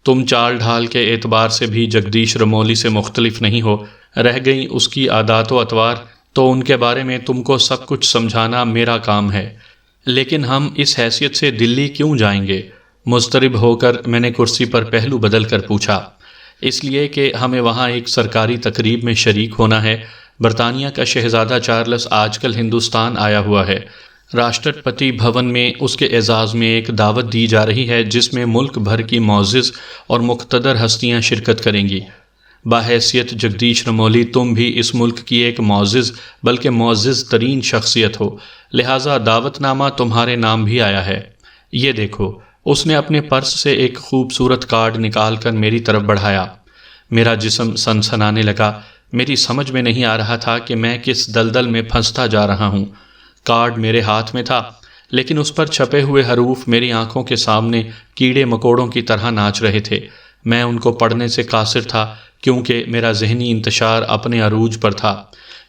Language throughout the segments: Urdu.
تم چال ڈھال کے اعتبار سے بھی جگدیش رمولی سے مختلف نہیں ہو، رہ گئیں اس کی عادات و اطوار، تو ان کے بارے میں تم کو سب کچھ سمجھانا میرا کام ہے۔ لیکن ہم اس حیثیت سے دلی کیوں جائیں گے؟ مضطرب ہو کر میں نے کرسی پر پہلو بدل کر پوچھا۔ اس لیے کہ ہمیں وہاں ایک سرکاری تقریب میں شریک ہونا ہے۔ برطانیہ کا شہزادہ چارلس آج کل ہندوستان آیا ہوا ہے۔ راشٹرپتی بھون میں اس کے اعزاز میں ایک دعوت دی جا رہی ہے جس میں ملک بھر کی معزز اور مقتدر ہستیاں شرکت کریں گی۔ بحیثیت جگدیش رمولی تم بھی اس ملک کی ایک معزز بلکہ معزز ترین شخصیت ہو، لہٰذا دعوت نامہ تمہارے نام بھی آیا ہے۔ یہ دیکھو۔ اس نے اپنے پرس سے ایک خوبصورت کارڈ نکال کر میری طرف بڑھایا۔ میرا جسم سنسنانے لگا۔ میری سمجھ میں نہیں آ رہا تھا کہ میں کس دلدل میں پھنستا جا رہا ہوں۔ کارڈ میرے ہاتھ میں تھا، لیکن اس پر چھپے ہوئے حروف میری آنکھوں کے سامنے کیڑے مکوڑوں کی طرح ناچ رہے تھے۔ میں ان کو پڑھنے سے قاصر تھا کیونکہ میرا ذہنی انتشار اپنے عروج پر تھا۔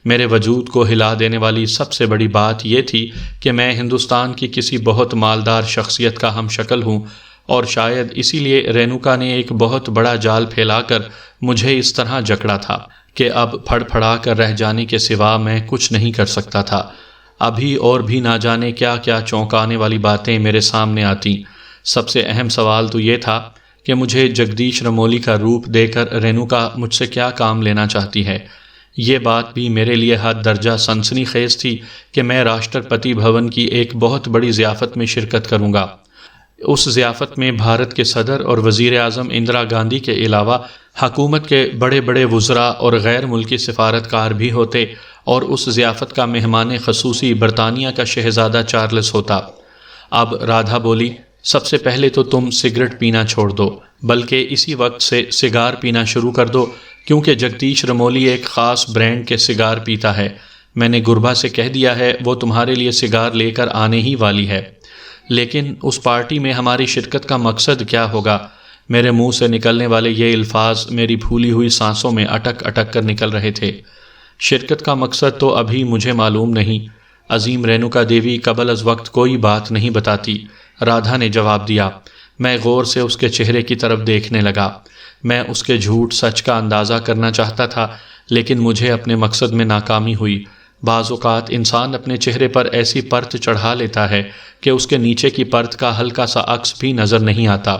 میرے وجود کو ہلا دینے والی سب سے بڑی بات یہ تھی کہ میں ہندوستان کی کسی بہت مالدار شخصیت کا ہم شکل ہوں، اور شاید اسی لیے رینوکا نے ایک بہت بڑا جال پھیلا کر مجھے اس طرح جکڑا تھا کہ اب پھڑ پھڑا کر رہ جانے کے سوا میں کچھ نہیں کر سکتا تھا۔ ابھی اور بھی نہ جانے کیا کیا چونکانے والی باتیں میرے سامنے آتیں۔ سب سے اہم سوال تو یہ تھا کہ مجھے جگدیش رمولی کا روپ دے کر رینوکا مجھ سے کیا کام لینا چاہتی ہے۔ یہ بات بھی میرے لیے حد درجہ سنسنی خیز تھی کہ میں راشٹرپتی بھون کی ایک بہت بڑی ضیافت میں شرکت کروں گا۔ اس ضیافت میں بھارت کے صدر اور وزیر اعظم اندرا گاندھی کے علاوہ حکومت کے بڑے بڑے وزراء اور غیر ملکی سفارتکار بھی ہوتے، اور اس ضیافت کا مہمان خصوصی برطانیہ کا شہزادہ چارلس ہوتا۔ اب رادھا بولی، سب سے پہلے تو تم سگریٹ پینا چھوڑ دو، بلکہ اسی وقت سے سگار پینا شروع کر دو، کیونکہ جگدیش رمولی ایک خاص برانڈ کے سگار پیتا ہے۔ میں نے گربا سے کہہ دیا ہے، وہ تمہارے لیے سگار لے کر آنے ہی والی ہے۔ لیکن اس پارٹی میں ہماری شرکت کا مقصد کیا ہوگا؟ میرے منہ سے نکلنے والے یہ الفاظ میری پھولی ہوئی سانسوں میں اٹک اٹک کر نکل رہے تھے۔ شرکت کا مقصد تو ابھی مجھے معلوم نہیں۔ عظیم رینوکا دیوی قبل از وقت کوئی بات نہیں بتاتی، رادھا نے جواب دیا۔ میں غور سے اس کے چہرے کی طرف دیکھنے لگا۔ میں اس کے جھوٹ سچ کا اندازہ کرنا چاہتا تھا، لیکن مجھے اپنے مقصد میں ناکامی ہوئی۔ بعض اوقات انسان اپنے چہرے پر ایسی پرت چڑھا لیتا ہے کہ اس کے نیچے کی پرت کا ہلکا سا عکس بھی نظر نہیں آتا۔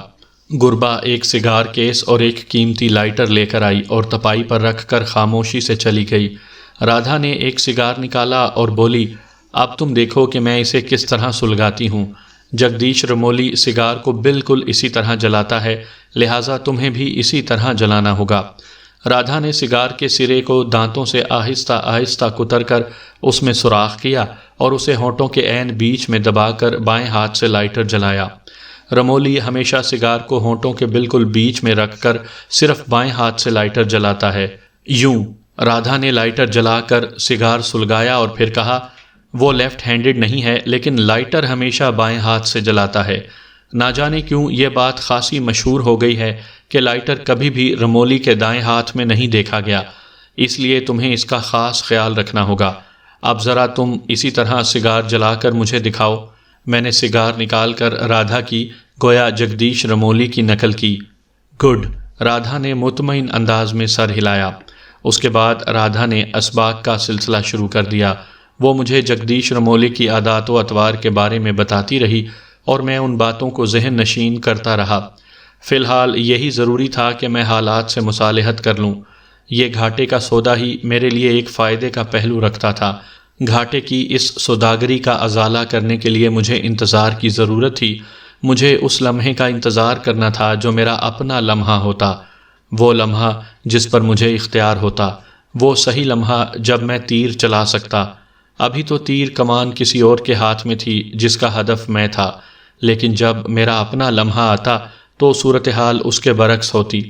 گربا ایک سگار کیس اور ایک قیمتی لائٹر لے کر آئی اور تپائی پر رکھ کر خاموشی سے چلی گئی۔ رادھا نے ایک سگار نکالا اور بولی، اب تم دیکھو کہ میں اسے کس طرح سلگاتی ہوں۔ جگدیش رمولی سگار کو بالکل اسی طرح جلاتا ہے، لہٰذا تمہیں بھی اسی طرح جلانا ہوگا۔ رادھا نے سگار کے سرے کو دانتوں سے آہستہ آہستہ کتر کر اس میں سوراخ کیا اور اسے ہونٹوں کے عین بیچ میں دبا کر بائیں ہاتھ سے لائٹر جلایا۔ رمولی ہمیشہ سگار کو ہونٹوں کے بالکل بیچ میں رکھ کر صرف بائیں ہاتھ سے لائٹر جلاتا ہے۔ یوں۔ رادھا نے لائٹر جلا کر سگار سلگایا اور پھر کہا، وہ لیفٹ ہینڈڈ نہیں ہے، لیکن لائٹر ہمیشہ بائیں ہاتھ سے جلاتا ہے۔ نہ جانے کیوں یہ بات خاصی مشہور ہو گئی ہے کہ لائٹر کبھی بھی رمولی کے دائیں ہاتھ میں نہیں دیکھا گیا، اس لیے تمہیں اس کا خاص خیال رکھنا ہوگا۔ اب ذرا تم اسی طرح سگار جلا کر مجھے دکھاؤ۔ میں نے سگار نکال کر رادھا کی گویا جگدیش رمولی کی نقل کی۔ گڈ۔ رادھا نے مطمئن انداز میں سر ہلایا۔ اس کے بعد رادھا نے اسباق کا سلسلہ شروع کر دیا۔ وہ مجھے جگدیش رمولی کی عادات و اطوار کے بارے میں بتاتی رہی اور میں ان باتوں کو ذہن نشین کرتا رہا۔ فی الحال یہی ضروری تھا کہ میں حالات سے مصالحت کر لوں۔ یہ گھاٹے کا سودا ہی میرے لیے ایک فائدے کا پہلو رکھتا تھا۔ گھاٹے کی اس سوداگری کا ازالہ کرنے کے لیے مجھے انتظار کی ضرورت تھی۔ مجھے اس لمحے کا انتظار کرنا تھا جو میرا اپنا لمحہ ہوتا، وہ لمحہ جس پر مجھے اختیار ہوتا، وہ صحیح لمحہ جب میں تیر چلا سکتا۔ ابھی تو تیر کمان کسی اور کے ہاتھ میں تھی جس کا ہدف میں تھا، لیکن جب میرا اپنا لمحہ آتا تو صورتحال اس کے برعکس ہوتی۔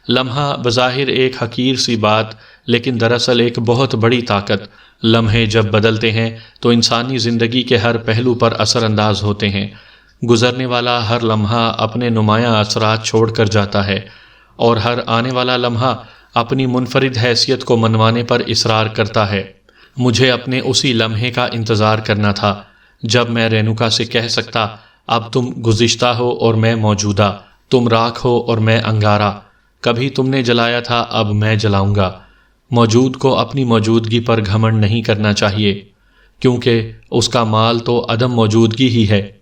لمحہ بظاہر ایک حقیر سی بات، لیکن دراصل ایک بہت بڑی طاقت۔ لمحے جب بدلتے ہیں تو انسانی زندگی کے ہر پہلو پر اثر انداز ہوتے ہیں۔ گزرنے والا ہر لمحہ اپنے نمایاں اثرات چھوڑ کر جاتا ہے، اور ہر آنے والا لمحہ اپنی منفرد حیثیت کو منوانے پر اصرار کرتا ہے۔ مجھے اپنے اسی لمحے کا انتظار کرنا تھا جب میں رینوکا سے کہہ سکتا، اب تم گزشتہ ہو اور میں موجودہ، تم راکھ ہو اور میں انگارہ، کبھی تم نے جلایا تھا، اب میں جلاؤں گا۔ موجود کو اپنی موجودگی پر گھمنڈ نہیں کرنا چاہیے، کیونکہ اس کا مال تو عدم موجودگی ہی ہے۔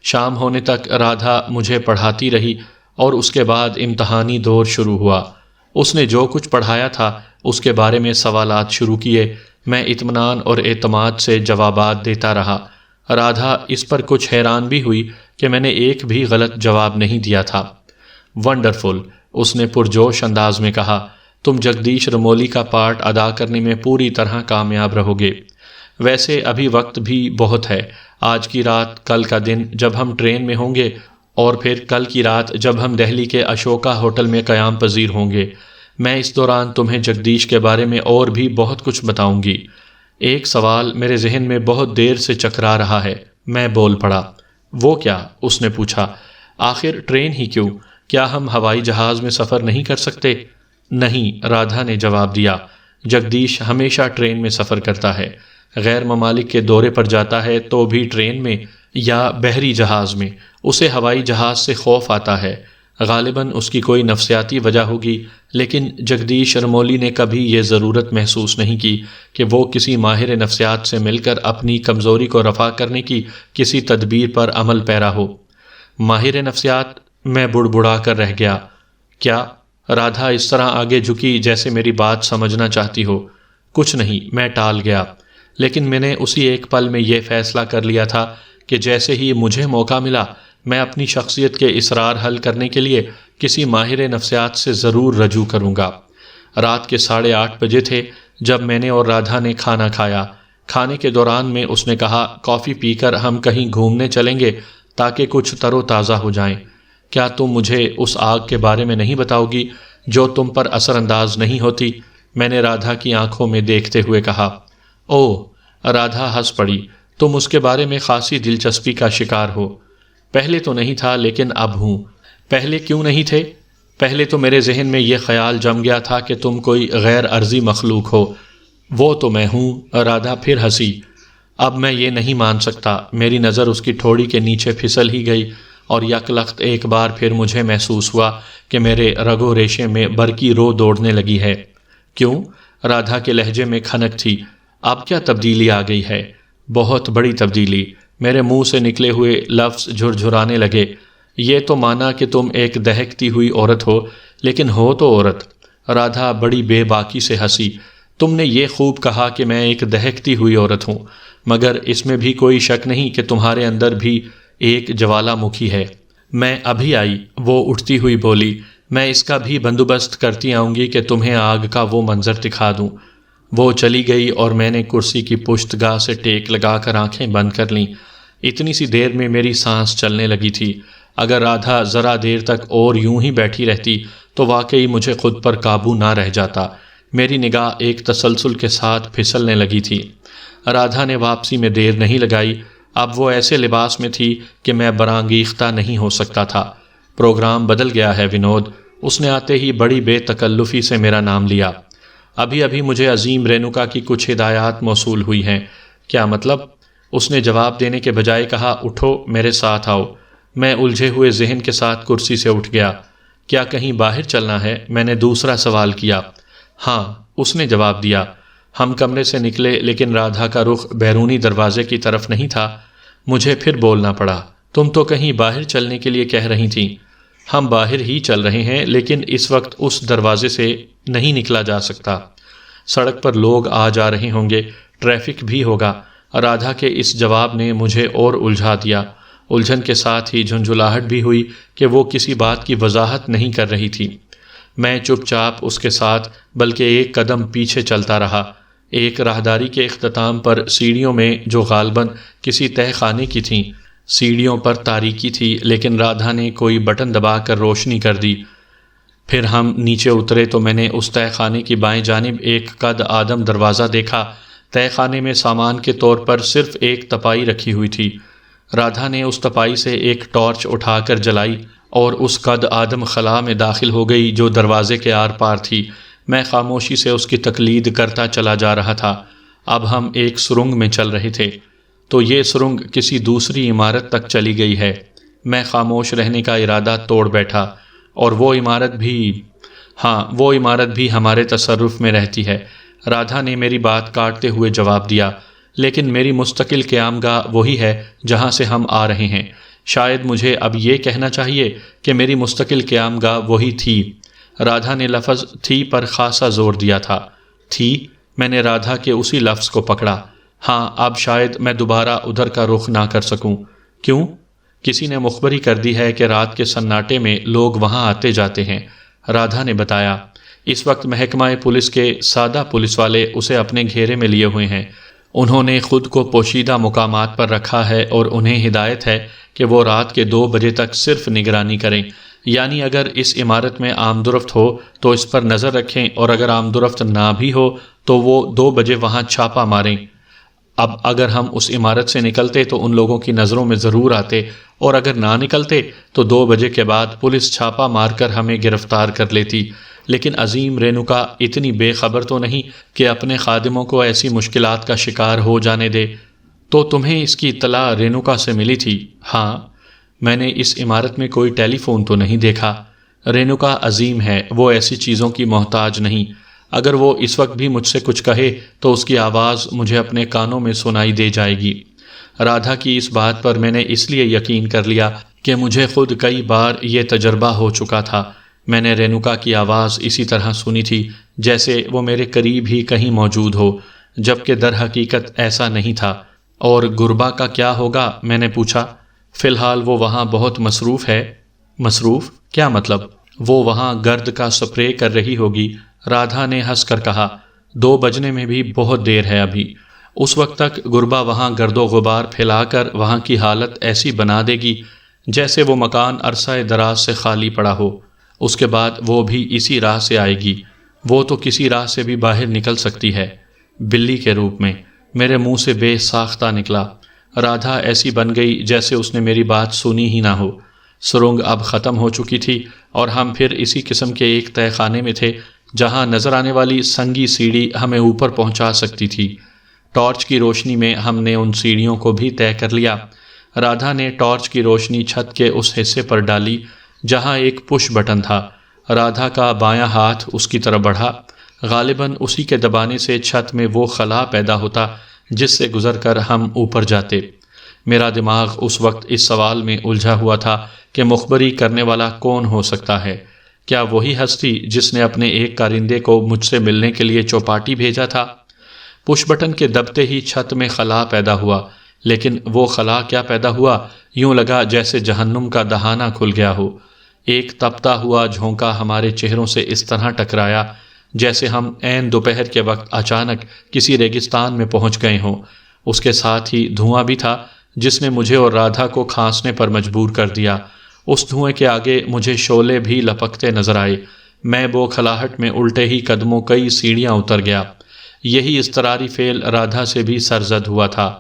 شام ہونے تک رادھا مجھے پڑھاتی رہی اور اس کے بعد امتحانی دور شروع ہوا۔ اس نے جو کچھ پڑھایا تھا اس کے بارے میں سوالات شروع کیے۔ میں اطمینان اور اعتماد سے جوابات دیتا رہا۔ رادھا اس پر کچھ حیران بھی ہوئی کہ میں نے ایک بھی غلط جواب نہیں دیا تھا۔ ونڈرفل، اس نے پرجوش انداز میں کہا، تم جگدیش رمولی کا پارٹ ادا کرنے میں پوری طرح کامیاب رہو گے۔ ویسے ابھی وقت بھی بہت ہے، آج کی رات، کل کا دن جب ہم ٹرین میں ہوں گے، اور پھر کل کی رات جب ہم دہلی کے اشوکا ہوٹل میں قیام پذیر ہوں گے۔ میں اس دوران تمہیں جگدیش کے بارے میں اور بھی بہت کچھ بتاؤں گی۔ ایک سوال میرے ذہن میں بہت دیر سے چکرا رہا ہے۔ میں بول پڑا۔ وہ کیا؟ اس نے پوچھا۔ آخر ٹرین ہی کیوں؟ کیا ہم ہوائی جہاز میں سفر نہیں کر سکتے؟ نہیں، رادھا نے جواب دیا، جگدیش ہمیشہ ٹرین میں سفر کرتا ہے۔ غیر ممالک کے دورے پر جاتا ہے تو بھی ٹرین میں یا بحری جہاز میں۔ اسے ہوائی جہاز سے خوف آتا ہے۔ غالباً اس کی کوئی نفسیاتی وجہ ہوگی، لیکن جگدیش رمولی نے کبھی یہ ضرورت محسوس نہیں کی کہ وہ کسی ماہر نفسیات سے مل کر اپنی کمزوری کو رفع کرنے کی کسی تدبیر پر عمل پیرا ہو۔ ماہر نفسیات؟ میں بڑبڑا کر رہ گیا۔ کیا؟ رادھا اس طرح آگے جھکی جیسے میری بات سمجھنا چاہتی ہو۔ کچھ نہیں، میں ٹال گیا، لیکن میں نے اسی ایک پل میں یہ فیصلہ کر لیا تھا کہ جیسے ہی مجھے موقع ملا میں اپنی شخصیت کے اسرار حل کرنے کے لیے کسی ماہر نفسیات سے ضرور رجوع کروں گا۔ رات کے 8:30 بجے تھے جب میں نے اور رادھا نے کھانا کھایا۔ کھانے کے دوران میں اس نے کہا، کافی پی کر ہم کہیں گھومنے چلیں گے تاکہ کچھ تر و تازہ ہو جائیں۔ کیا تم مجھے اس آگ کے بارے میں نہیں بتاؤ گی جو تم پر اثر انداز نہیں ہوتی؟ میں نے رادھا کی آنکھوں میں دیکھتے ہوئے کہا۔ اوہ، رادھا ہنس پڑی، تم اس کے بارے میں خاصی دلچسپی کا شکار ہو۔ پہلے تو نہیں تھا، لیکن اب ہوں۔ پہلے کیوں نہیں تھے؟ پہلے تو میرے ذہن میں یہ خیال جم گیا تھا کہ تم کوئی غیر ارضی مخلوق ہو۔ وہ تو میں ہوں، رادھا پھر ہنسی۔ اب میں یہ نہیں مان سکتا۔ میری نظر اس کی ٹھوڑی کے نیچے پھسل ہی گئی اور یک لخت ایک بار پھر مجھے محسوس ہوا کہ میرے رگ و ریشے میں برقی رو دوڑنے لگی ہے۔ کیوں؟ رادھا کے لہجے میں کھنک تھی۔ اب کیا تبدیلی آ گئی ہے؟ بہت بڑی تبدیلی۔ میرے منہ سے نکلے ہوئے لفظ جھرجھرانے لگے۔ یہ تو مانا کہ تم ایک دہکتی ہوئی عورت ہو، لیکن ہو تو عورت۔ رادھا بڑی بے باکی سے ہنسی۔ تم نے یہ خوب کہا کہ میں ایک دہکتی ہوئی عورت ہوں، مگر اس میں بھی کوئی شک نہیں کہ تمہارے اندر بھی ایک جوالا مکھی ہے۔ میں ابھی آئی، وہ اٹھتی ہوئی بولی۔ میں اس کا بھی بندوبست کرتی آؤں گی کہ تمہیں آگ کا وہ منظر دکھا دوں۔ وہ چلی گئی اور میں نے کرسی کی پشت گاہ سے ٹیک لگا کر آنکھیں بند کر لیں۔ اتنی سی دیر میں میری سانس چلنے لگی تھی۔ اگر رادھا ذرا دیر تک اور یوں ہی بیٹھی رہتی تو واقعی مجھے خود پر قابو نہ رہ جاتا۔ میری نگاہ ایک تسلسل کے ساتھ پھسلنے لگی تھی۔ رادھا نے واپسی میں دیر نہیں لگائی۔ اب وہ ایسے لباس میں تھی کہ میں برانگیختہ نہیں ہو سکتا تھا۔ پروگرام بدل گیا ہے ونود۔ اس نے آتے ہی بڑی بے تکلفی سے میرا نام لیا۔ ابھی ابھی مجھے عظیم رینوکا کی کچھ ہدایات موصول ہوئی ہیں۔ کیا مطلب؟ اس نے جواب دینے کے بجائے کہا، اٹھو، میرے ساتھ آؤ۔ میں الجھے ہوئے ذہن کے ساتھ کرسی سے اٹھ گیا۔ کیا کہیں باہر چلنا ہے؟ میں نے دوسرا سوال کیا۔ ہاں، اس نے جواب دیا۔ ہم کمرے سے نکلے، لیکن رادھا کا رخ بیرونی دروازے کی طرف نہیں تھا۔ مجھے پھر بولنا پڑا، تم تو کہیں باہر چلنے کے لیے کہہ رہی تھیں۔ ہم باہر ہی چل رہے ہیں، لیکن اس وقت اس دروازے سے نہیں نکلا جا سکتا۔ سڑک پر لوگ آ جا رہے ہوں گے، ٹریفک بھی ہوگا۔ رادھا کے اس جواب نے مجھے اور الجھا دیا۔ الجھن کے ساتھ ہی جھنجھلاہٹ بھی ہوئی کہ وہ کسی بات کی وضاحت نہیں کر رہی تھی۔ میں چپ چاپ اس کے ساتھ بلکہ ایک قدم پیچھے چلتا رہا۔ ایک راہداری کے اختتام پر سیڑھیوں میں جو غالباً کسی تہہ خانے کی تھیں، سیڑھیوں پر تاریکی تھی، لیکن رادھا نے کوئی بٹن دبا کر روشنی کر دی۔ پھر ہم نیچے اترے تو میں نے اس تہہ خانے کی بائیں جانب ایک قد آدم دروازہ دیکھا۔ تہہ خانے میں سامان کے طور پر صرف ایک تپائی رکھی ہوئی تھی۔ رادھا نے اس تپائی سے ایک ٹارچ اٹھا کر جلائی اور اس قد آدم خلا میں داخل ہو گئی جو دروازے کے آر پار تھی۔ میں خاموشی سے اس کی تقلید کرتا چلا جا رہا تھا۔ اب ہم ایک سرنگ میں چل رہے تھے۔ تو یہ سرنگ کسی دوسری عمارت تک چلی گئی ہے؟ میں خاموش رہنے کا ارادہ توڑ بیٹھا، اور وہ عمارت بھی ہمارے تصرف میں رہتی ہے۔ رادھا نے میری بات کاٹتے ہوئے جواب دیا، لیکن میری مستقل قیام گاہ وہی ہے جہاں سے ہم آ رہے ہیں۔ شاید مجھے اب یہ کہنا چاہیے کہ میری مستقل قیام گاہ وہی تھی۔ رادھا نے لفظ تھی پر خاصا زور دیا تھا۔ تھی؟ میں نے رادھا کے اسی لفظ کو پکڑا۔ ہاں، اب شاید میں دوبارہ ادھر کا رخ نہ کر سکوں۔ کیوں؟ کسی نے مخبری کر دی ہے کہ رات کے سناٹے میں لوگ وہاں آتے جاتے ہیں، رادھا نے بتایا۔ اس وقت محکمہ پولیس کے سادہ پولیس والے اسے اپنے گھیرے میں لیے ہوئے ہیں۔ انہوں نے خود کو پوشیدہ مقامات پر رکھا ہے اور انہیں ہدایت ہے کہ وہ رات کے 2 بجے تک صرف نگرانی کریں، یعنی اگر اس عمارت میں آمدورفت ہو تو اس پر نظر رکھیں، اور اگر آمدورفت نہ بھی ہو تو وہ 2 بجے وہاں چھاپا ماریں۔ اب اگر ہم اس عمارت سے نکلتے تو ان لوگوں کی نظروں میں ضرور آتے، اور اگر نہ نکلتے تو 2 بجے کے بعد پولیس چھاپا مار کر ہمیں گرفتار کر لیتی۔ لیکن عظیم رینوکا اتنی بے خبر تو نہیں کہ اپنے خادموں کو ایسی مشکلات کا شکار ہو جانے دے۔ تو تمہیں اس کی اطلاع رینوکا سے ملی تھی؟ ہاں، میں نے اس عمارت میں کوئی ٹیلی فون تو نہیں دیکھا۔ رینوکا عظیم ہے، وہ ایسی چیزوں کی محتاج نہیں۔ اگر وہ اس وقت بھی مجھ سے کچھ کہے تو اس کی آواز مجھے اپنے کانوں میں سنائی دے جائے گی۔ رادھا کی اس بات پر میں نے اس لیے یقین کر لیا کہ مجھے خود کئی بار یہ تجربہ ہو چکا تھا۔ میں نے رینوکا کی آواز اسی طرح سنی تھی جیسے وہ میرے قریب ہی کہیں موجود ہو، جبکہ در حقیقت ایسا نہیں تھا۔ اور گربا کا کیا ہوگا؟ میں نے پوچھا۔ فی الحال وہ وہاں بہت مصروف ہے۔ مصروف؟ کیا مطلب؟ وہ وہاں گرد کا سپرے کر رہی ہوگی، رادھا نے ہنس کر کہا۔ 2 بجنے میں بھی بہت دیر ہے ابھی۔ اس وقت تک گربا وہاں گرد و غبار پھیلا کر وہاں کی حالت ایسی بنا دے گی جیسے وہ مکان عرصہ دراز سے خالی پڑا ہو۔ اس کے بعد وہ بھی اسی راہ سے آئے گی۔ وہ تو کسی راہ سے بھی باہر نکل سکتی ہے، بلی کے روپ میں۔ میرے منہ سے بے ساختہ نکلا۔ رادھا ایسی بن گئی جیسے اس نے میری بات سنی ہی نہ ہو۔ سرنگ اب ختم ہو چکی تھی اور ہم پھر اسی قسم کے ایک تہہ خانے میں تھے جہاں نظر آنے والی سنگی سیڑھی ہمیں اوپر پہنچا سکتی تھی۔ ٹارچ کی روشنی میں ہم نے ان سیڑھیوں کو بھی طے کر لیا۔ رادھا نے ٹارچ کی روشنی چھت کے اس حصے پر ڈالی جہاں ایک پش بٹن تھا۔ رادھا کا بایاں ہاتھ اس کی طرف بڑھا۔ غالباً اسی کے دبانے سے چھت میں وہ خلا پیدا ہوتا جس سے گزر کر ہم اوپر جاتے۔ میرا دماغ اس وقت اس سوال میں الجھا ہوا تھا کہ مخبری کرنے والا کون ہو سکتا ہے؟ کیا وہی ہستی جس نے اپنے ایک کارندے کو مجھ سے ملنے کے لیے چوپاٹی بھیجا تھا؟ پش بٹن کے دبتے ہی چھت میں خلا پیدا ہوا، لیکن وہ خلا کیا پیدا ہوا؟ یوں لگا جیسے جہنم کا دہانہ کھل گیا ہو۔ ایک تپتا ہوا جھونکا ہمارے چہروں سے اس طرح ٹکرایا جیسے ہم عین دوپہر کے وقت اچانک کسی ریگستان میں پہنچ گئے ہوں۔ اس کے ساتھ ہی دھواں بھی تھا جس نے مجھے اور رادھا کو کھانسنے پر مجبور کر دیا۔ اس دھوئیں کے آگے مجھے شعلے بھی لپکتے نظر آئے۔ میں بوکھلاہٹ میں الٹے ہی قدموں کئی سیڑھیاں اتر گیا۔ یہی اضطراری فعل رادھا سے بھی سرزد ہوا تھا۔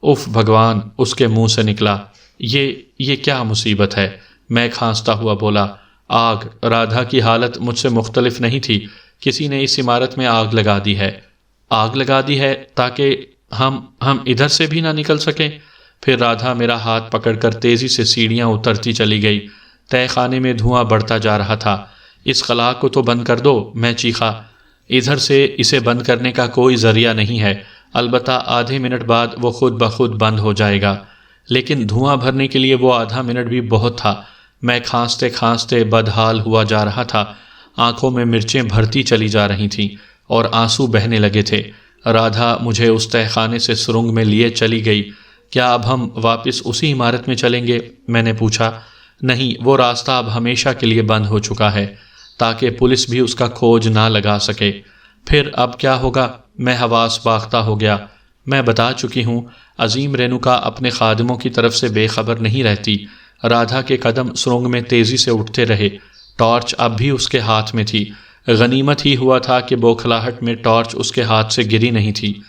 اف بھگوان، اس کے منہ سے نکلا۔ یہ کیا مصیبت ہے؟ میں کھانستا ہوا بولا۔ آگ۔ رادھا کی حالت مجھ سے مختلف نہیں تھی۔ کسی نے اس عمارت میں آگ لگا دی ہے۔ آگ لگا دی ہے تاکہ ہم ادھر سے بھی نہ نکل سکیں۔ پھر رادھا میرا ہاتھ پکڑ کر تیزی سے سیڑھیاں اترتی چلی گئی۔ تہہ خانے میں دھواں بڑھتا جا رہا تھا۔ اس خلا کو تو بند کر دو، میں چیخا۔ ادھر سے اسے بند کرنے کا کوئی ذریعہ نہیں ہے، البتہ آدھے منٹ بعد وہ خود بخود بند ہو جائے گا۔ لیکن دھواں بھرنے کے لیے وہ آدھا منٹ بھی بہت تھا۔ میں کھانستے کھانستے بدحال ہوا جا رہا تھا۔ آنکھوں میں مرچیں بھرتی چلی جا رہی تھیں اور آنسو بہنے لگے تھے۔ رادھا مجھے اس تہہ خانے سے سرنگ میں لیے چلی گئی۔ کیا اب ہم واپس اسی عمارت میں چلیں گے؟ میں نے پوچھا۔ نہیں، وہ راستہ اب ہمیشہ کے لیے بند ہو چکا ہے تاکہ پولیس بھی اس کا کھوج نہ لگا سکے۔ پھر اب کیا ہوگا؟ میں حواس باختہ ہو گیا۔ میں بتا چکی ہوں، عظیم رینوکا اپنے خادموں کی طرف سے بے خبر نہیں رہتی۔ رادھا کے قدم سرنگ میں تیزی سے اٹھتے رہے۔ ٹارچ اب بھی اس کے ہاتھ میں تھی۔ غنیمت ہی ہوا تھا کہ بوکھلاہٹ میں ٹارچ اس کے ہاتھ سے گری نہیں تھی۔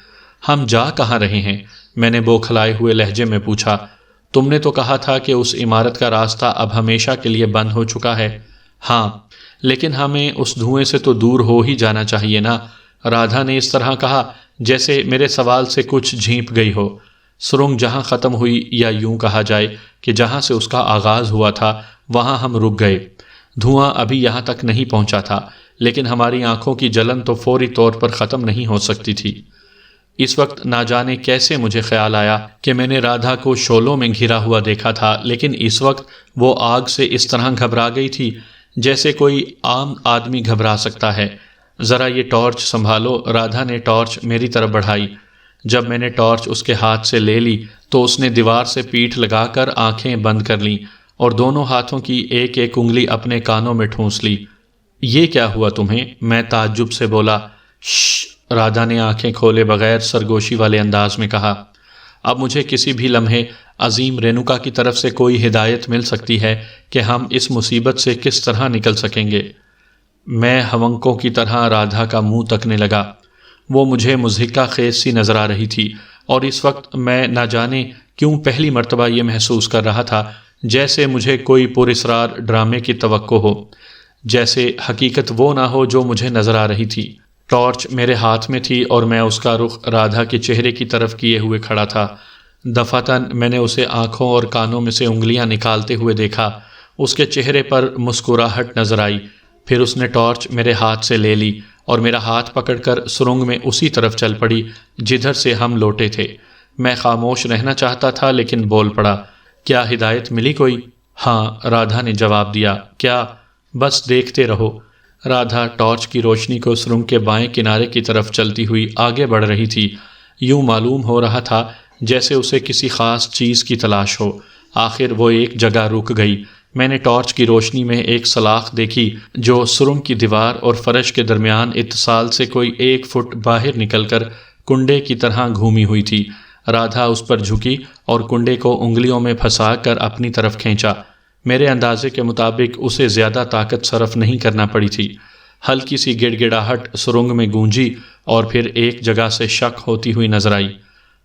ہم جا کہاں رہے ہیں؟ میں نے بوکھلائے ہوئے لہجے میں پوچھا۔ تم نے تو کہا تھا کہ اس عمارت کا راستہ اب ہمیشہ کے لیے بند ہو چکا ہے۔ ہاں، لیکن ہمیں اس دھوئیں سے تو دور ہو ہی جانا چاہیے نا؟ رادھا نے اس طرح کہا جیسے میرے سوال سے کچھ جھیپ گئی ہو۔ سرنگ جہاں ختم ہوئی، یا یوں کہا جائے کہ جہاں سے اس کا آغاز ہوا تھا، وہاں ہم رک گئے۔ دھواں ابھی یہاں تک نہیں پہنچا تھا، لیکن ہماری آنکھوں کی جلن تو فوری طور پر ختم نہیں ہو سکتی تھی۔ اس وقت نہ جانے کیسے مجھے خیال آیا کہ میں نے رادھا کو شعلوں میں گھرا ہوا دیکھا تھا، لیکن اس وقت وہ آگ سے اس طرح گھبرا گئی تھی جیسے کوئی عام آدمی گھبرا سکتا ہے۔ ذرا یہ ٹارچ سنبھالو۔ رادھا نے ٹارچ میری طرف بڑھائی۔ جب میں نے ٹارچ اس کے ہاتھ سے لے لی تو اس نے دیوار سے پیٹھ لگا کر آنکھیں بند کر لیں اور دونوں ہاتھوں کی ایک ایک انگلی اپنے کانوں میں ٹھونس لی۔ یہ کیا ہوا تمہیں؟ میں تعجب سے بولا۔ شش! رادھا نے آنکھیں کھولے بغیر سرگوشی والے انداز میں کہا۔ اب مجھے کسی بھی لمحے عظیم رینوکا کی طرف سے کوئی ہدایت مل سکتی ہے کہ ہم اس مصیبت سے کس طرح نکل سکیں گے۔ میں ہونکوں کی طرح رادھا کا منہ تکنے لگا۔ وہ مجھے مضحکہ خیز سی نظر آ رہی تھی، اور اس وقت میں نہ جانے کیوں پہلی مرتبہ یہ محسوس کر رہا تھا جیسے مجھے کوئی پراسرار ڈرامے کی توقع ہو، جیسے حقیقت وہ نہ ہو جو مجھے نظر آ رہی تھی۔ ٹارچ میرے ہاتھ میں تھی اور میں اس کا رخ رادھا کے چہرے کی طرف کیے ہوئے کھڑا تھا۔ دفعتاً میں نے اسے آنکھوں اور کانوں میں سے انگلیاں نکالتے ہوئے دیکھا۔ اس کے چہرے پر مسکراہٹ نظر آئی۔ پھر اس نے ٹارچ میرے ہاتھ سے لے لی اور میرا ہاتھ پکڑ کر سرنگ میں اسی طرف چل پڑی جدھر سے ہم لوٹے تھے۔ میں خاموش رہنا چاہتا تھا لیکن بول پڑا، کیا ہدایت ملی کوئی؟ ہاں، رادھا نے جواب دیا۔ کیا؟ بس دیکھتے رہو۔ رادھا ٹارچ کی روشنی کو سرنگ کے بائیں کنارے کی طرف چلتی ہوئی آگے بڑھ رہی تھی۔ یوں معلوم ہو رہا تھا جیسے اسے کسی خاص چیز کی تلاش ہو۔ آخر وہ ایک جگہ رک گئی۔ میں نے ٹارچ کی روشنی میں ایک سلاخ دیکھی جو سرنگ کی دیوار اور فرش کے درمیان اتصال سے کوئی 1 فٹ باہر نکل کر کنڈے کی طرح گھومی ہوئی تھی۔ رادھا اس پر جھکی اور کنڈے کو انگلیوں میں پھنسا کر اپنی طرف کھینچا۔ میرے اندازے کے مطابق اسے زیادہ طاقت صرف نہیں کرنا پڑی تھی۔ ہلکی سی گڑ گڑاہٹ سرنگ میں گونجی اور پھر ایک جگہ سے شک ہوتی ہوئی نظر آئی۔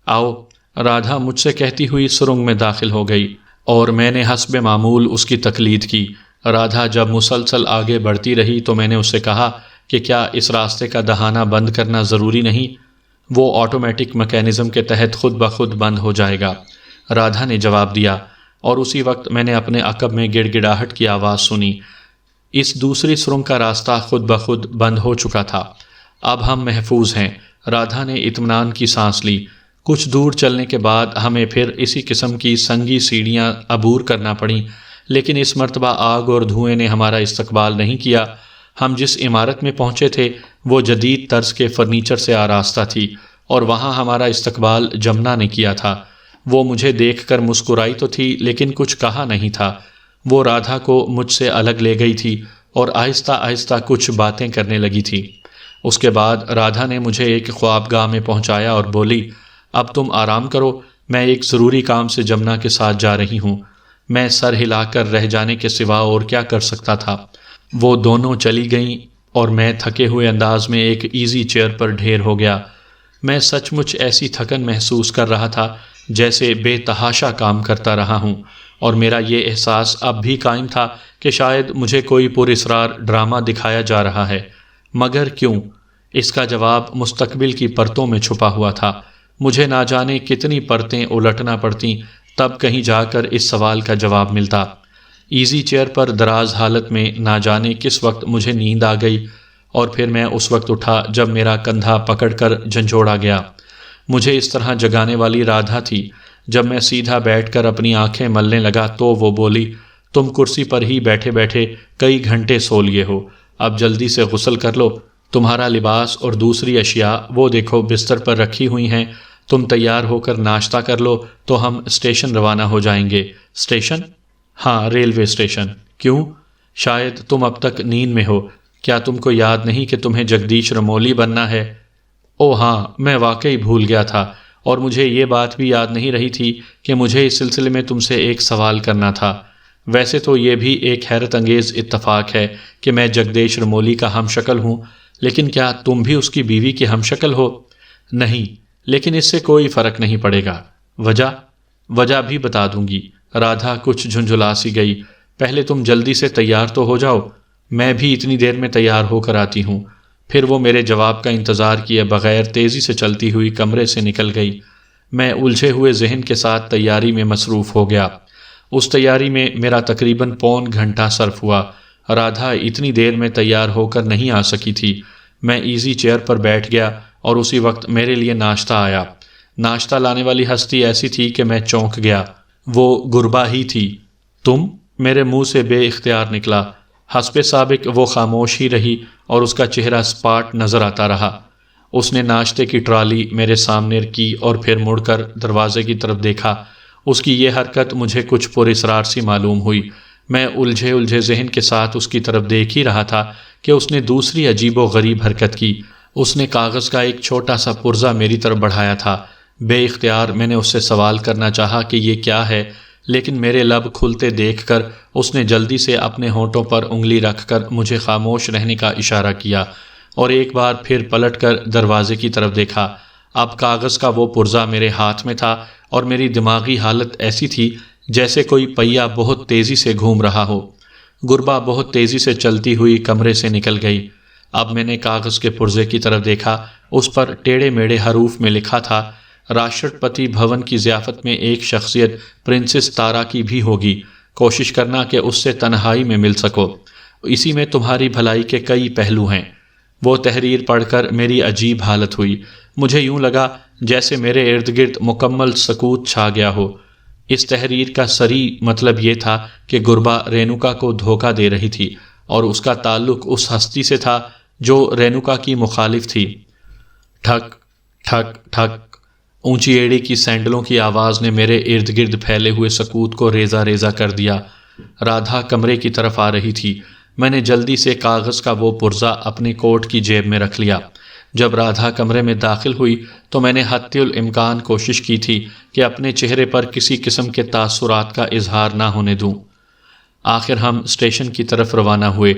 آؤ، رادھا مجھ سے کہتی ہوئی سرنگ میں داخل ہو گئی، اور میں نے حسب معمول اس کی تقلید کی۔ رادھا جب مسلسل آگے بڑھتی رہی تو میں نے اس سے کہا کہ کیا اس راستے کا دہانہ بند کرنا ضروری نہیں؟ وہ آٹومیٹک میکینزم کے تحت خود بخود بند ہو جائے گا، رادھا نے جواب دیا، اور اسی وقت میں نے اپنے عقب میں گڑ گڑاہٹ کی آواز سنی۔ اس دوسری سرنگ کا راستہ خود بخود بند ہو چکا تھا۔ اب ہم محفوظ ہیں۔ رادھا نے اطمینان کی سانس لی۔ کچھ دور چلنے کے بعد ہمیں پھر اسی قسم کی سنگی سیڑھیاں عبور کرنا پڑیں، لیکن اس مرتبہ آگ اور دھوئیں نے ہمارا استقبال نہیں کیا۔ ہم جس عمارت میں پہنچے تھے وہ جدید طرز کے فرنیچر سے آراستہ تھی، اور وہاں ہمارا استقبال جمنا نے کیا تھا۔ وہ مجھے دیکھ کر مسکرائی تو تھی لیکن کچھ کہا نہیں تھا۔ وہ رادھا کو مجھ سے الگ لے گئی تھی اور آہستہ آہستہ کچھ باتیں کرنے لگی تھی۔ اس کے بعد رادھا نے مجھے ایک خوابگاہ میں پہنچایا اور بولی، اب تم آرام کرو، میں ایک ضروری کام سے جمنا کے ساتھ جا رہی ہوں۔ میں سر ہلا کر رہ جانے کے سوا اور کیا کر سکتا تھا۔ وہ دونوں چلی گئیں اور میں تھکے ہوئے انداز میں ایک ایزی چیئر پر ڈھیر ہو گیا۔ میں سچ مچ ایسی تھکن محسوس کر رہا تھا جیسے بے تحاشا کام کرتا رہا ہوں، اور میرا یہ احساس اب بھی قائم تھا کہ شاید مجھے کوئی پراسرار ڈرامہ دکھایا جا رہا ہے۔ مگر کیوں؟ اس کا جواب مستقبل کی پرتوں میں چھپا ہوا تھا۔ مجھے نہ جانے کتنی پرتیں الٹنا پڑتیں تب کہیں جا کر اس سوال کا جواب ملتا۔ ایزی چیئر پر دراز حالت میں نہ جانے کس وقت مجھے نیند آ گئی، اور پھر میں اس وقت اٹھا جب میرا کندھا پکڑ کر جھنجھوڑا گیا۔ مجھے اس طرح جگانے والی رادھا تھی۔ جب میں سیدھا بیٹھ کر اپنی آنکھیں ملنے لگا تو وہ بولی، تم کرسی پر ہی بیٹھے بیٹھے کئی گھنٹے سو لیے ہو، اب جلدی سے غسل کر لو۔ تمہارا لباس اور دوسری اشیاء وہ دیکھو بستر پر رکھی ہوئی ہیں، تم تیار ہو کر ناشتہ کر لو تو ہم اسٹیشن روانہ ہو جائیں گے۔ اسٹیشن؟ ہاں، ریلوے اسٹیشن۔ کیوں؟ شاید تم اب تک نیند میں ہو۔ کیا تم کو یاد نہیں کہ تمہیں جگدیش رمولی بننا ہے؟ او ہاں، میں واقعی بھول گیا تھا، اور مجھے یہ بات بھی یاد نہیں رہی تھی کہ مجھے اس سلسلے میں تم سے ایک سوال کرنا تھا۔ ویسے تو یہ بھی ایک حیرت انگیز اتفاق ہے کہ میں جگدیش رمولی کا ہم شکل ہوں، لیکن کیا تم بھی اس کی بیوی کے ہم شکل ہو؟ نہیں، لیکن اس سے کوئی فرق نہیں پڑے گا۔ وجہ بھی بتا دوں گی۔ رادھا کچھ جھنجھلا سی گئی۔ پہلے تم جلدی سے تیار تو ہو جاؤ، میں بھی اتنی دیر میں تیار ہو کر آتی ہوں۔ پھر وہ میرے جواب کا انتظار کیے بغیر تیزی سے چلتی ہوئی کمرے سے نکل گئی۔ میں الجھے ہوئے ذہن کے ساتھ تیاری میں مصروف ہو گیا۔ اس تیاری میں میرا تقریباً پون گھنٹہ صرف ہوا۔ رادھا اتنی دیر میں تیار ہو کر نہیں آ سکی تھی۔ میں ایزی چیئر پر بیٹھ گیا اور اسی وقت میرے لیے ناشتہ آیا۔ ناشتہ لانے والی ہستی ایسی تھی کہ میں چونک گیا۔ وہ گربا ہی تھی۔ تم؟ میرے منہ سے بے اختیار نکلا۔ حسب سابق وہ خاموش ہی رہی اور اس کا چہرہ سپاٹ نظر آتا رہا۔ اس نے ناشتے کی ٹرالی میرے سامنے رکھی اور پھر مڑ کر دروازے کی طرف دیکھا۔ اس کی یہ حرکت مجھے کچھ پر اسرار سی معلوم ہوئی۔ میں الجھے ذہن کے ساتھ اس کی طرف دیکھ ہی رہا تھا کہ اس نے دوسری عجیب و غریب حرکت کی۔ اس نے کاغذ کا ایک چھوٹا سا پرزہ میری طرف بڑھایا تھا۔ بے اختیار میں نے اس سے سوال کرنا چاہا کہ یہ کیا ہے، لیکن میرے لب کھلتے دیکھ کر اس نے جلدی سے اپنے ہونٹوں پر انگلی رکھ کر مجھے خاموش رہنے کا اشارہ کیا اور ایک بار پھر پلٹ کر دروازے کی طرف دیکھا۔ اب کاغذ کا وہ پرزہ میرے ہاتھ میں تھا اور میری دماغی حالت ایسی تھی جیسے کوئی پہیہ بہت تیزی سے گھوم رہا ہو۔ گربا بہت تیزی سے چلتی ہوئی کمرے سے نکل گئی۔ اب میں نے کاغذ کے پرزے کی طرف دیکھا۔ اس پر ٹیڑھے میڑھے حروف میں لکھا تھا، راشٹرپتی بھون کی ضیافت میں ایک شخصیت پرنسس تارا کی بھی ہوگی، کوشش کرنا کہ اس سے تنہائی میں مل سکو، اسی میں تمہاری بھلائی کے کئی پہلو ہیں۔ وہ تحریر پڑھ کر میری عجیب حالت ہوئی۔ مجھے یوں لگا جیسے میرے ارد گرد مکمل سکوت چھا گیا ہو۔ اس تحریر کا صریح مطلب یہ تھا کہ گربا رینوکا کو دھوکہ دے رہی تھی اور اس کا تعلق اس ہستی سے تھا جو رینوکا کی مخالف تھی۔ ٹھک ٹھک ٹھک، اونچی ایڑی کی سینڈلوں کی آواز نے میرے ارد گرد پھیلے ہوئے سکوت کو ریزہ ریزہ کر دیا۔ رادھا کمرے کی طرف آ رہی تھی۔ میں نے جلدی سے کاغذ کا وہ پرزہ اپنے کوٹ کی جیب میں رکھ لیا۔ جب رادھا کمرے میں داخل ہوئی تو میں نے حتی الامکان کوشش کی تھی کہ اپنے چہرے پر کسی قسم کے تاثرات کا اظہار نہ ہونے دوں۔ آخر ہم اسٹیشن کی طرف روانہ ہوئے،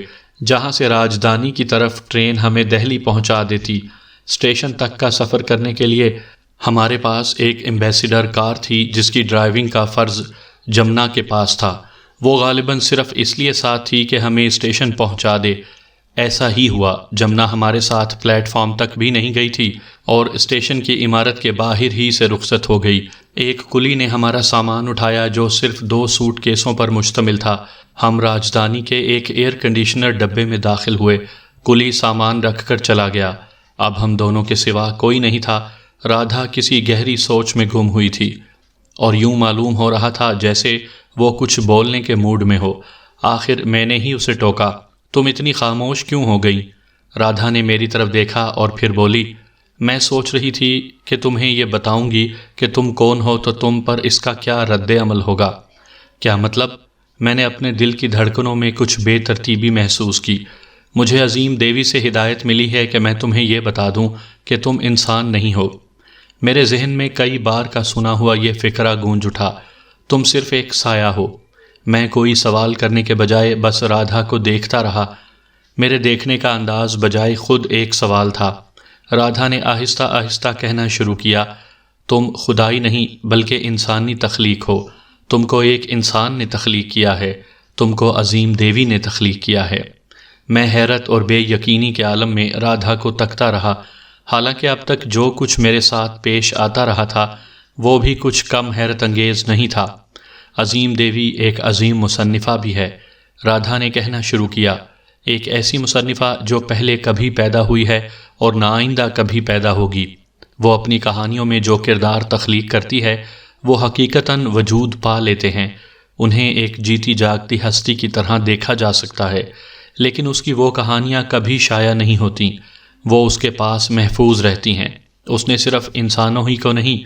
جہاں سے راجدھانی کی طرف ٹرین ہمیں دہلی پہنچا دیتی۔ اسٹیشن تک کا سفر کرنے کے لیے ہمارے پاس ایک ایمبیسیڈر کار تھی جس کی ڈرائیونگ کا فرض جمنا کے پاس تھا۔ وہ غالباً صرف اس لیے ساتھ تھی کہ ہمیں اسٹیشن پہنچا دے۔ ایسا ہی ہوا۔ جمنا ہمارے ساتھ پلیٹ فارم تک بھی نہیں گئی تھی اور اسٹیشن کی عمارت کے باہر ہی سے رخصت ہو گئی۔ ایک کلی نے ہمارا سامان اٹھایا جو صرف 2 سوٹ کیسوں پر مشتمل تھا۔ ہم راجدھانی کے ایک ایئر کنڈیشنر ڈبے میں داخل ہوئے۔ کلی سامان رکھ کر چلا گیا۔ اب ہم دونوں کے سوا کوئی نہیں تھا۔ رادھا کسی گہری سوچ میں گم ہوئی تھی اور یوں معلوم ہو رہا تھا جیسے وہ کچھ بولنے کے موڈ میں ہو۔ آخر میں نے ہی اسے ٹوکا، تم اتنی خاموش کیوں ہو گئی؟ رادھا نے میری طرف دیکھا اور پھر بولی، میں سوچ رہی تھی کہ تمہیں یہ بتاؤں گی کہ تم کون ہو تو تم پر اس کا کیا رد عمل ہوگا۔ کیا مطلب؟ میں نے اپنے دل کی دھڑکنوں میں کچھ بے ترتیبی محسوس کی۔ مجھے عظیم دیوی سے ہدایت ملی ہے کہ میں تمہیں یہ بتا دوں کہ تم انسان نہیں ہو۔ میرے ذہن میں کئی بار کا سنا ہوا یہ فکرہ گونج اٹھا، تم صرف ایک سایہ ہو۔ میں کوئی سوال کرنے کے بجائے بس رادھا کو دیکھتا رہا۔ میرے دیکھنے کا انداز بجائے خود ایک سوال تھا۔ رادھا نے آہستہ آہستہ کہنا شروع کیا، تم خدائی نہیں بلکہ انسانی تخلیق ہو۔ تم کو ایک انسان نے تخلیق کیا ہے، تم کو عظیم دیوی نے تخلیق کیا ہے۔ میں حیرت اور بے یقینی کے عالم میں رادھا کو تکتا رہا، حالانکہ اب تک جو کچھ میرے ساتھ پیش آتا رہا تھا وہ بھی کچھ کم حیرت انگیز نہیں تھا۔ عظیم دیوی ایک عظیم مصنفہ بھی ہے، رادھا نے کہنا شروع کیا، ایک ایسی مصنفہ جو پہلے کبھی پیدا ہوئی ہے اور نہ آئندہ کبھی پیدا ہوگی۔ وہ اپنی کہانیوں میں جو کردار تخلیق کرتی ہے وہ حقیقتاً وجود پا لیتے ہیں، انہیں ایک جیتی جاگتی ہستی کی طرح دیکھا جا سکتا ہے، لیکن اس کی وہ کہانیاں کبھی شائع نہیں ہوتیں، وہ اس کے پاس محفوظ رہتی ہیں۔ اس نے صرف انسانوں ہی کو نہیں،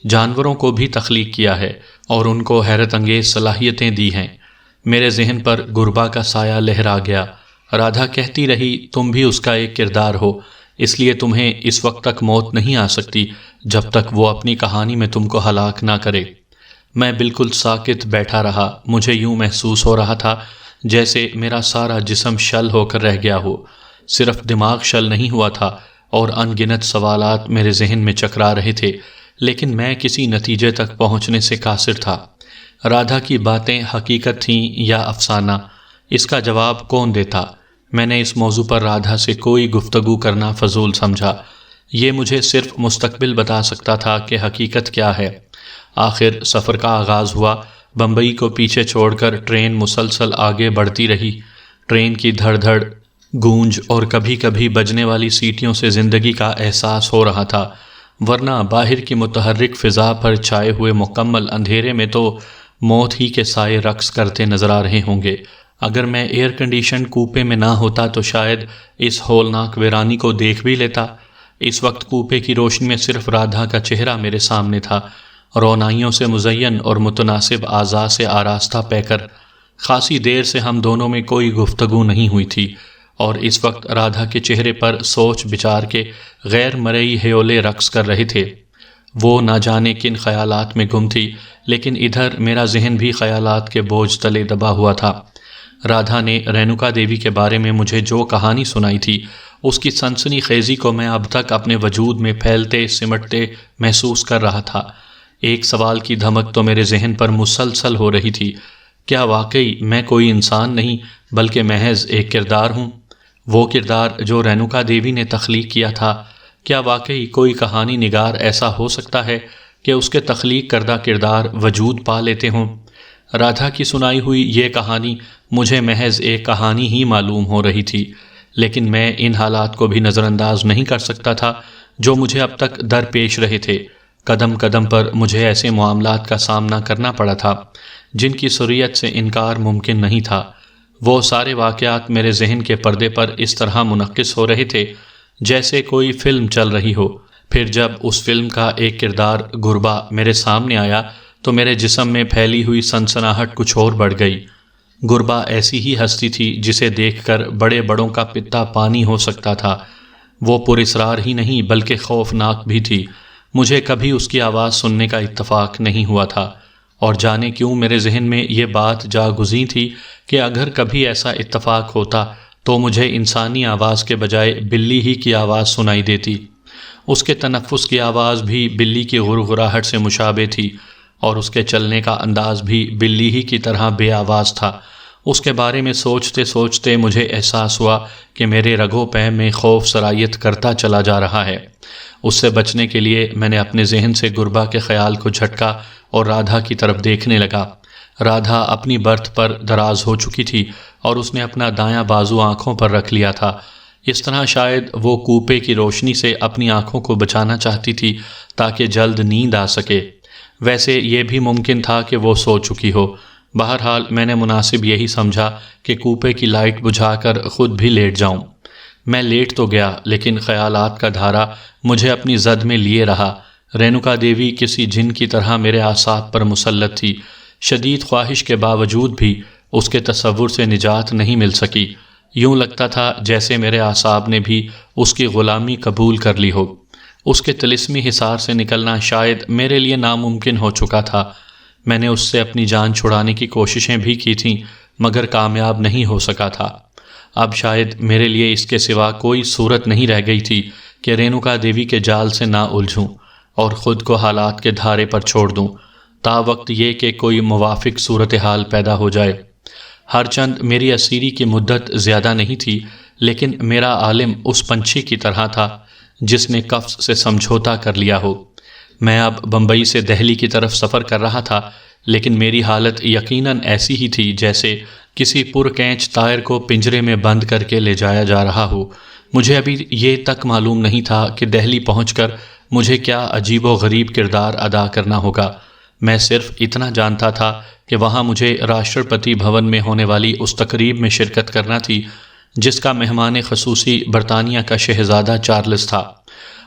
جانوروں کو بھی تخلیق کیا ہے اور ان کو حیرت انگیز صلاحیتیں دی ہیں۔ میرے ذہن پر گربا کا سایہ لہرا گیا۔ رادھا کہتی رہی، تم بھی اس کا ایک کردار ہو، اس لیے تمہیں اس وقت تک موت نہیں آ سکتی جب تک وہ اپنی کہانی میں تم کو ہلاک نہ کرے۔ میں بالکل ساکت بیٹھا رہا۔ مجھے یوں محسوس ہو رہا تھا جیسے میرا سارا جسم شل ہو کر رہ گیا ہو۔ صرف دماغ شل نہیں ہوا تھا اور ان گنت سوالات میرے ذہن میں چکرا رہے تھے، لیکن میں کسی نتیجے تک پہنچنے سے قاصر تھا۔ رادھا کی باتیں حقیقت تھیں یا افسانہ، اس کا جواب کون دیتا؟ میں نے اس موضوع پر رادھا سے کوئی گفتگو کرنا فضول سمجھا۔ یہ مجھے صرف مستقبل بتا سکتا تھا کہ حقیقت کیا ہے۔ آخر سفر کا آغاز ہوا۔ بمبئی کو پیچھے چھوڑ کر ٹرین مسلسل آگے بڑھتی رہی۔ ٹرین کی دھڑ دھڑ، گونج اور کبھی کبھی بجنے والی سیٹیوں سے زندگی کا احساس ہو رہا تھا، ورنہ باہر کی متحرک فضا پر چھائے ہوئے مکمل اندھیرے میں تو موت ہی کے سائے رقص کرتے نظر آ رہے ہوں گے۔ اگر میں ایئر کنڈیشن کوپے میں نہ ہوتا تو شاید اس ہولناک ویرانی کو دیکھ بھی لیتا۔ اس وقت کوپے کی روشنی میں صرف رادھا کا چہرہ میرے سامنے تھا، رونائیوں سے مزین اور متناسب اعضاء سے آراستہ پیکر۔ خاصی دیر سے ہم دونوں میں کوئی گفتگو نہیں ہوئی تھی، اور اس وقت رادھا کے چہرے پر سوچ بچار کے غیر مرئی ہیولے رقص کر رہے تھے۔ وہ نہ جانے کن خیالات میں گم تھی، لیکن ادھر میرا ذہن بھی خیالات کے بوجھ تلے دبا ہوا تھا۔ رادھا نے رینوکا دیوی کے بارے میں مجھے جو کہانی سنائی تھی، اس کی سنسنی خیزی کو میں اب تک اپنے وجود میں پھیلتے سمٹتے محسوس کر رہا تھا۔ ایک سوال کی دھمک تو میرے ذہن پر مسلسل ہو رہی تھی، کیا واقعی میں کوئی انسان نہیں بلکہ محض ایک کردار ہوں؟ وہ کردار جو رینوکا دیوی نے تخلیق کیا تھا، کیا واقعی کوئی کہانی نگار ایسا ہو سکتا ہے کہ اس کے تخلیق کردہ کردار وجود پا لیتے ہوں؟ رادھا کی سنائی ہوئی یہ کہانی مجھے محض ایک کہانی ہی معلوم ہو رہی تھی، لیکن میں ان حالات کو بھی نظر انداز نہیں کر سکتا تھا جو مجھے اب تک درپیش رہے تھے۔ قدم قدم پر مجھے ایسے معاملات کا سامنا کرنا پڑا تھا جن کی صورت سے انکار ممکن نہیں تھا۔ وہ سارے واقعات میرے ذہن کے پردے پر اس طرح منعکس ہو رہے تھے جیسے کوئی فلم چل رہی ہو۔ پھر جب اس فلم کا ایک کردار گربا میرے سامنے آیا تو میرے جسم میں پھیلی ہوئی سنسناہٹ کچھ اور بڑھ گئی۔ گربا ایسی ہی ہستی تھی جسے دیکھ کر بڑے بڑوں کا پتا پانی ہو سکتا تھا۔ وہ پراسرار ہی نہیں بلکہ خوفناک بھی تھی۔ مجھے کبھی اس کی آواز سننے کا اتفاق نہیں ہوا تھا، اور جانے کیوں میرے ذہن میں یہ بات جا گزری تھی کہ اگر کبھی ایسا اتفاق ہوتا تو مجھے انسانی آواز کے بجائے بلی ہی کی آواز سنائی دیتی۔ اس کے تنفس کی آواز بھی بلی کی غرغراہٹ سے مشابہ تھی، اور اس کے چلنے کا انداز بھی بلی ہی کی طرح بے آواز تھا۔ اس کے بارے میں سوچتے سوچتے مجھے احساس ہوا کہ میرے رگوں پہ میں خوف سرایت کرتا چلا جا رہا ہے۔ اس سے بچنے کے لیے میں نے اپنے ذہن سے گربا کے خیال کو جھٹکا اور رادھا کی طرف دیکھنے لگا۔ رادھا اپنی برتھ پر دراز ہو چکی تھی اور اس نے اپنا دایاں بازو آنکھوں پر رکھ لیا تھا۔ اس طرح شاید وہ کوپے کی روشنی سے اپنی آنکھوں کو بچانا چاہتی تھی تاکہ جلد نیند آ سکے۔ ویسے یہ بھی ممکن تھا کہ وہ سو چکی ہو۔ بہرحال میں نے مناسب یہی سمجھا کہ کوپے کی لائٹ بجھا کر خود بھی لیٹ جاؤں۔ میں لیٹ تو گیا، لیکن خیالات کا دھارا مجھے اپنی زد میں لیے رہا۔ رینوکا دیوی کسی جن کی طرح میرے اعصاب پر مسلط تھی۔ شدید خواہش کے باوجود بھی اس کے تصور سے نجات نہیں مل سکی۔ یوں لگتا تھا جیسے میرے اعصاب نے بھی اس کی غلامی قبول کر لی ہو۔ اس کے طلسمی حصار سے نکلنا شاید میرے لیے ناممکن ہو چکا تھا۔ میں نے اس سے اپنی جان چھڑانے کی کوششیں بھی کی تھیں، مگر کامیاب نہیں ہو سکا تھا۔ اب شاید میرے لیے اس کے سوا کوئی صورت نہیں رہ گئی تھی کہ رینوکا دیوی کے جال سے نہ الجھوں اور خود کو حالات کے دھارے پر چھوڑ دوں، تا وقت یہ کہ کوئی موافق صورتحال پیدا ہو جائے۔ ہر چند میری اسیری کی مدت زیادہ نہیں تھی، لیکن میرا عالم اس پنچھی کی طرح تھا جس نے قفس سے سمجھوتا کر لیا ہو۔ میں اب بمبئی سے دہلی کی طرف سفر کر رہا تھا، لیکن میری حالت یقیناً ایسی ہی تھی جیسے کسی پرکینچ طائر کو پنجرے میں بند کر کے لے جایا جا رہا ہو۔ مجھے ابھی یہ تک معلوم نہیں تھا کہ دہلی پہنچ کر مجھے کیا عجیب و غریب کردار ادا کرنا ہوگا۔ میں صرف اتنا جانتا تھا کہ وہاں مجھے راشٹرپتی بھون میں ہونے والی اس تقریب میں شرکت کرنا تھی جس کا مہمان خصوصی برطانیہ کا شہزادہ چارلس تھا۔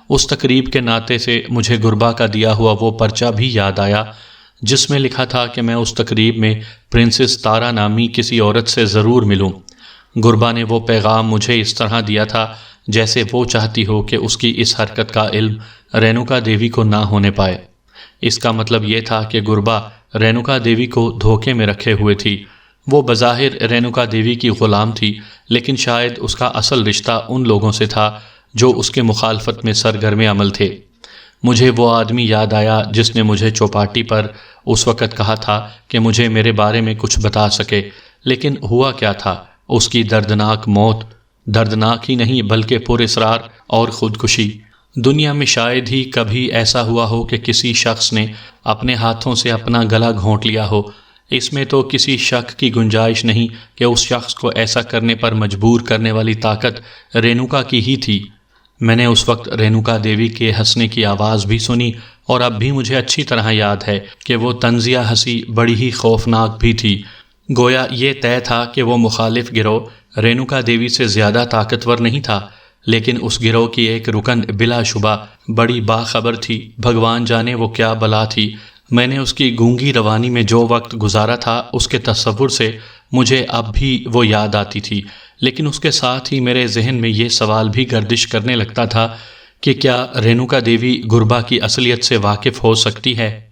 اس تقریب کے ناطے سے مجھے گربا کا دیا ہوا وہ پرچہ بھی یاد آیا جس میں لکھا تھا کہ میں اس تقریب میں پرنسس تارا نامی کسی عورت سے ضرور ملوں۔ گربا نے وہ پیغام مجھے اس طرح دیا تھا جیسے وہ چاہتی ہو کہ اس کی اس حرکت کا علم رینوکا دیوی کو نہ ہونے پائے۔ اس کا مطلب یہ تھا کہ گربا رینوکا دیوی کو دھوکے میں رکھے ہوئے تھی۔ وہ بظاہر رینوکا دیوی کی غلام تھی، لیکن شاید اس کا اصل رشتہ ان لوگوں سے تھا جو اس کے مخالفت میں سرگرم عمل تھے۔ مجھے وہ آدمی یاد آیا جس نے مجھے چوپاٹی پر اس وقت کہا تھا کہ مجھے میرے بارے میں کچھ بتا سکے، لیکن ہوا کیا تھا؟ اس کی دردناک موت، دردناک ہی نہیں بلکہ پر اسرار اور خودکشی۔ دنیا میں شاید ہی کبھی ایسا ہوا ہو کہ کسی شخص نے اپنے ہاتھوں سے اپنا گلا گھونٹ لیا ہو۔ اس میں تو کسی شک کی گنجائش نہیں کہ اس شخص کو ایسا کرنے پر مجبور کرنے والی طاقت رینوکا کی ہی تھی۔ میں نے اس وقت رینوکا دیوی کے ہنسنے کی آواز بھی سنی، اور اب بھی مجھے اچھی طرح یاد ہے کہ وہ طنزیہ ہنسی بڑی ہی خوفناک بھی تھی۔ گویا یہ طے تھا کہ وہ مخالف گروہ رینوکا دیوی سے زیادہ طاقتور نہیں تھا، لیکن اس گروہ کی ایک رکن بلا شبہ بڑی باخبر تھی۔ بھگوان جانے وہ کیا بلا تھی۔ میں نے اس کی گونگی روانی میں جو وقت گزارا تھا، اس کے تصور سے مجھے اب بھی وہ یاد آتی تھی، لیکن اس کے ساتھ ہی میرے ذہن میں یہ سوال بھی گردش کرنے لگتا تھا کہ کیا رینوکا دیوی گربا کی اصلیت سے واقف ہو سکتی ہے؟